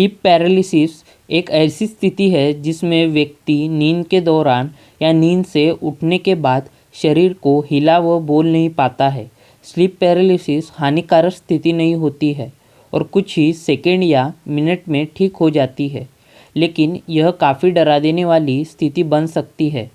Sleep paralysis एक ऐसी स्थिति है जिसमें व्यक्ति नींद के दौरान या नींद से उठने के बाद शरीर को हिला व बोल नहीं पाता है। स्लीप पैरालिसिस हानिकारक स्थिति नहीं होती है और कुछ ही सेकंड या मिनट में ठीक हो जाती है, लेकिन यह काफ़ी डरा देने वाली स्थिति बन सकती है।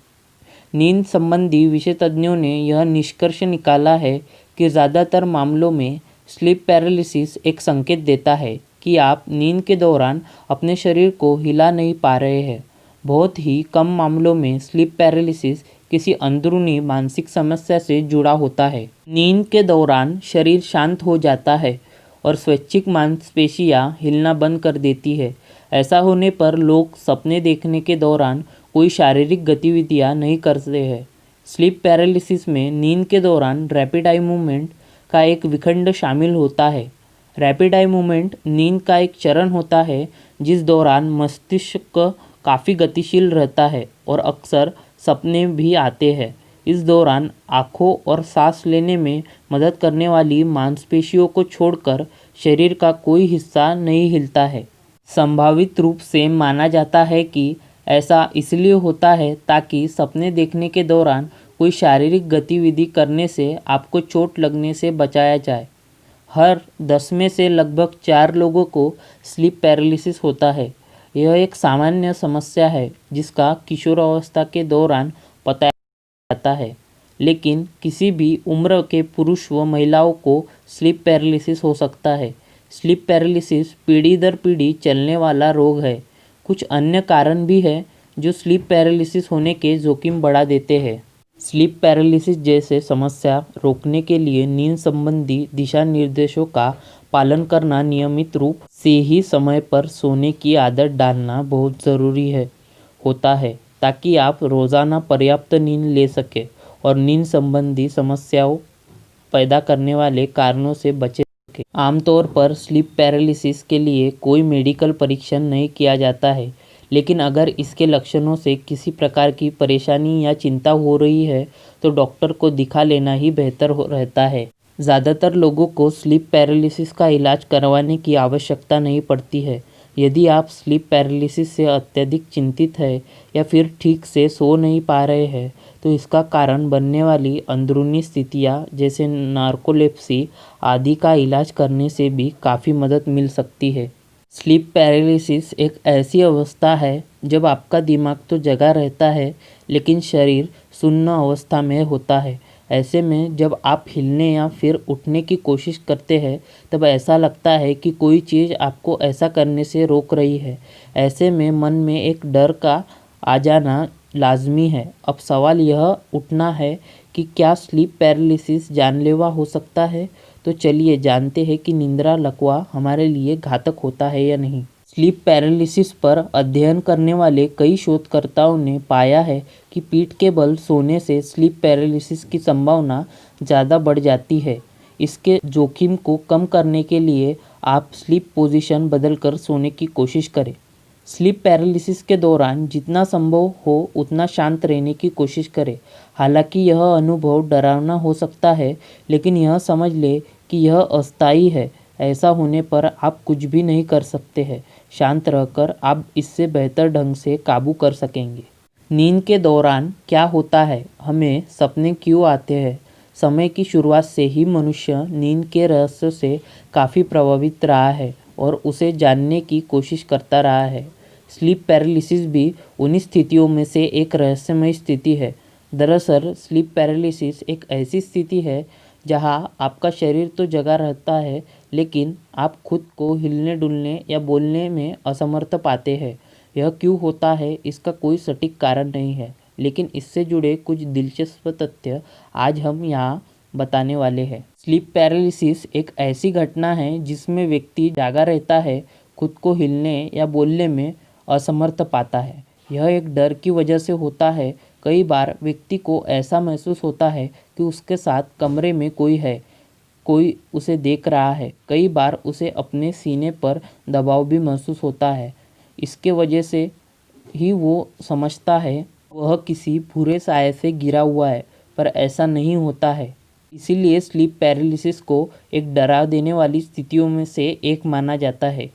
नींद संबंधी विशेषज्ञों ने यह निष्कर्ष निकाला है कि ज़्यादातर मामलों में स्लीप पैरालिसिस एक संकेत देता है कि आप नींद के दौरान अपने शरीर को हिला नहीं पा रहे हैं। बहुत ही कम मामलों में स्लीप पैरालिसिस किसी अंदरूनी मानसिक समस्या से जुड़ा होता है। नींद के दौरान शरीर शांत हो जाता है और स्वैच्छिक मांसपेशियां हिलना बंद कर देती है। ऐसा होने पर लोग सपने देखने के दौरान कोई शारीरिक गतिविधियां नहीं करते हैं। स्लीप पैरालिसिस में नींद के दौरान रैपिड आई मूवमेंट का एक विखंड शामिल होता है। रैपिड आई मूवमेंट नींद का एक चरण होता है जिस दौरान मस्तिष्क काफ़ी गतिशील रहता है और अक्सर सपने भी आते हैं। इस दौरान आँखों और सांस लेने में मदद करने वाली मांसपेशियों को छोड़कर शरीर का कोई हिस्सा नहीं हिलता है। संभावित रूप से माना जाता है कि ऐसा इसलिए होता है ताकि सपने देखने के दौरान कोई शारीरिक गतिविधि करने से आपको चोट लगने से बचाया जाए। हर 10 में से लगभग 4 लोगों को स्लीप पैरालिसिस होता है। यह एक सामान्य समस्या है जिसका किशोरावस्था के दौरान पता जाता है, लेकिन किसी भी उम्र के पुरुष व महिलाओं को स्लीप पैरालिसिस हो सकता है। स्लीप पैरालिसिस पीढ़ी दर पीढ़ी चलने वाला रोग है। कुछ अन्य कारण भी हैं जो स्लीप पैरालिसिस होने के जोखिम बढ़ा देते हैं। स्लीप पैरालिसिस जैसे समस्या रोकने के लिए नींद संबंधी दिशा निर्देशों का पालन करना, नियमित रूप से ही समय पर सोने की आदत डालना बहुत ज़रूरी होता है ताकि आप रोज़ाना पर्याप्त नींद ले सकें और नींद संबंधी समस्याओं पैदा करने वाले कारणों से बचे सकें। आमतौर पर स्लीप पैरालिसिस के लिए कोई मेडिकल परीक्षण नहीं किया जाता है, लेकिन अगर इसके लक्षणों से किसी प्रकार की परेशानी या चिंता हो रही है तो डॉक्टर को दिखा लेना ही बेहतर रहता है। ज़्यादातर लोगों को स्लीप पैरालिसिस का इलाज करवाने की आवश्यकता नहीं पड़ती है। यदि आप स्लीप पैरालिसिस से अत्यधिक चिंतित हैं या फिर ठीक से सो नहीं पा रहे हैं तो इसका कारण बनने वाली अंदरूनी स्थितियाँ जैसे नार्कोलेप्सी आदि का इलाज करने से भी काफ़ी मदद मिल सकती है। स्लीप पैरालिसिस एक ऐसी अवस्था है जब आपका दिमाग तो जगा रहता है लेकिन शरीर सुन्न अवस्था में होता है। ऐसे में जब आप हिलने या फिर उठने की कोशिश करते हैं तब ऐसा लगता है कि कोई चीज़ आपको ऐसा करने से रोक रही है। ऐसे में मन में एक डर का आ जाना लाजमी है। अब सवाल यह उठना है कि क्या स्लीप पैरालिसिस जानलेवा हो सकता है? तो चलिए जानते हैं कि निंद्रा लकवा हमारे लिए घातक होता है या नहीं। स्लीप पैरालिसिस पर अध्ययन करने वाले कई शोधकर्ताओं ने पाया है कि पीठ के बल सोने से स्लीप पैरालिसिस की संभावना ज़्यादा बढ़ जाती है। इसके जोखिम को कम करने के लिए आप स्लीप पोजीशन बदलकर सोने की कोशिश करें। स्लीप पैरालिसिस के दौरान जितना संभव हो उतना शांत रहने की कोशिश करें। हालांकि यह अनुभव डरावना हो सकता है, लेकिन यह समझ ले कि यह अस्थायी है। ऐसा होने पर आप कुछ भी नहीं कर सकते हैं। शांत रहकर आप इससे बेहतर ढंग से काबू कर सकेंगे। नींद के दौरान क्या होता है? हमें सपने क्यों आते हैं? समय की शुरुआत से ही मनुष्य नींद के रहस्य से काफ़ी प्रभावित रहा है और उसे जानने की कोशिश करता रहा है। स्लीप पैरालिसिस भी उन्हीं स्थितियों में से एक रहस्यमय स्थिति है। दरअसल स्लीप पैरालिसिस एक ऐसी स्थिति है जहां आपका शरीर तो जगा रहता है, लेकिन आप खुद को हिलने डुलने या बोलने में असमर्थ पाते हैं। यह क्यों होता है इसका कोई सटीक कारण नहीं है, लेकिन इससे जुड़े कुछ दिलचस्प तथ्य आज हम यहाँ बताने वाले हैं। स्लीप पैरालिसिस एक ऐसी घटना है जिसमें व्यक्ति जागा रहता है, खुद को हिलने या बोलने में असमर्थ पाता है। यह एक डर की वजह से होता है। कई बार व्यक्ति को ऐसा महसूस होता है कि उसके साथ कमरे में कोई है, कोई उसे देख रहा है। कई बार उसे अपने सीने पर दबाव भी महसूस होता है। इसके वजह से ही वो समझता है वह किसी बुरे साए से गिरा हुआ है, पर ऐसा नहीं होता है। इसीलिए स्लीप पैरालिसिस को एक डरा देने वाली स्थितियों में से एक माना जाता है।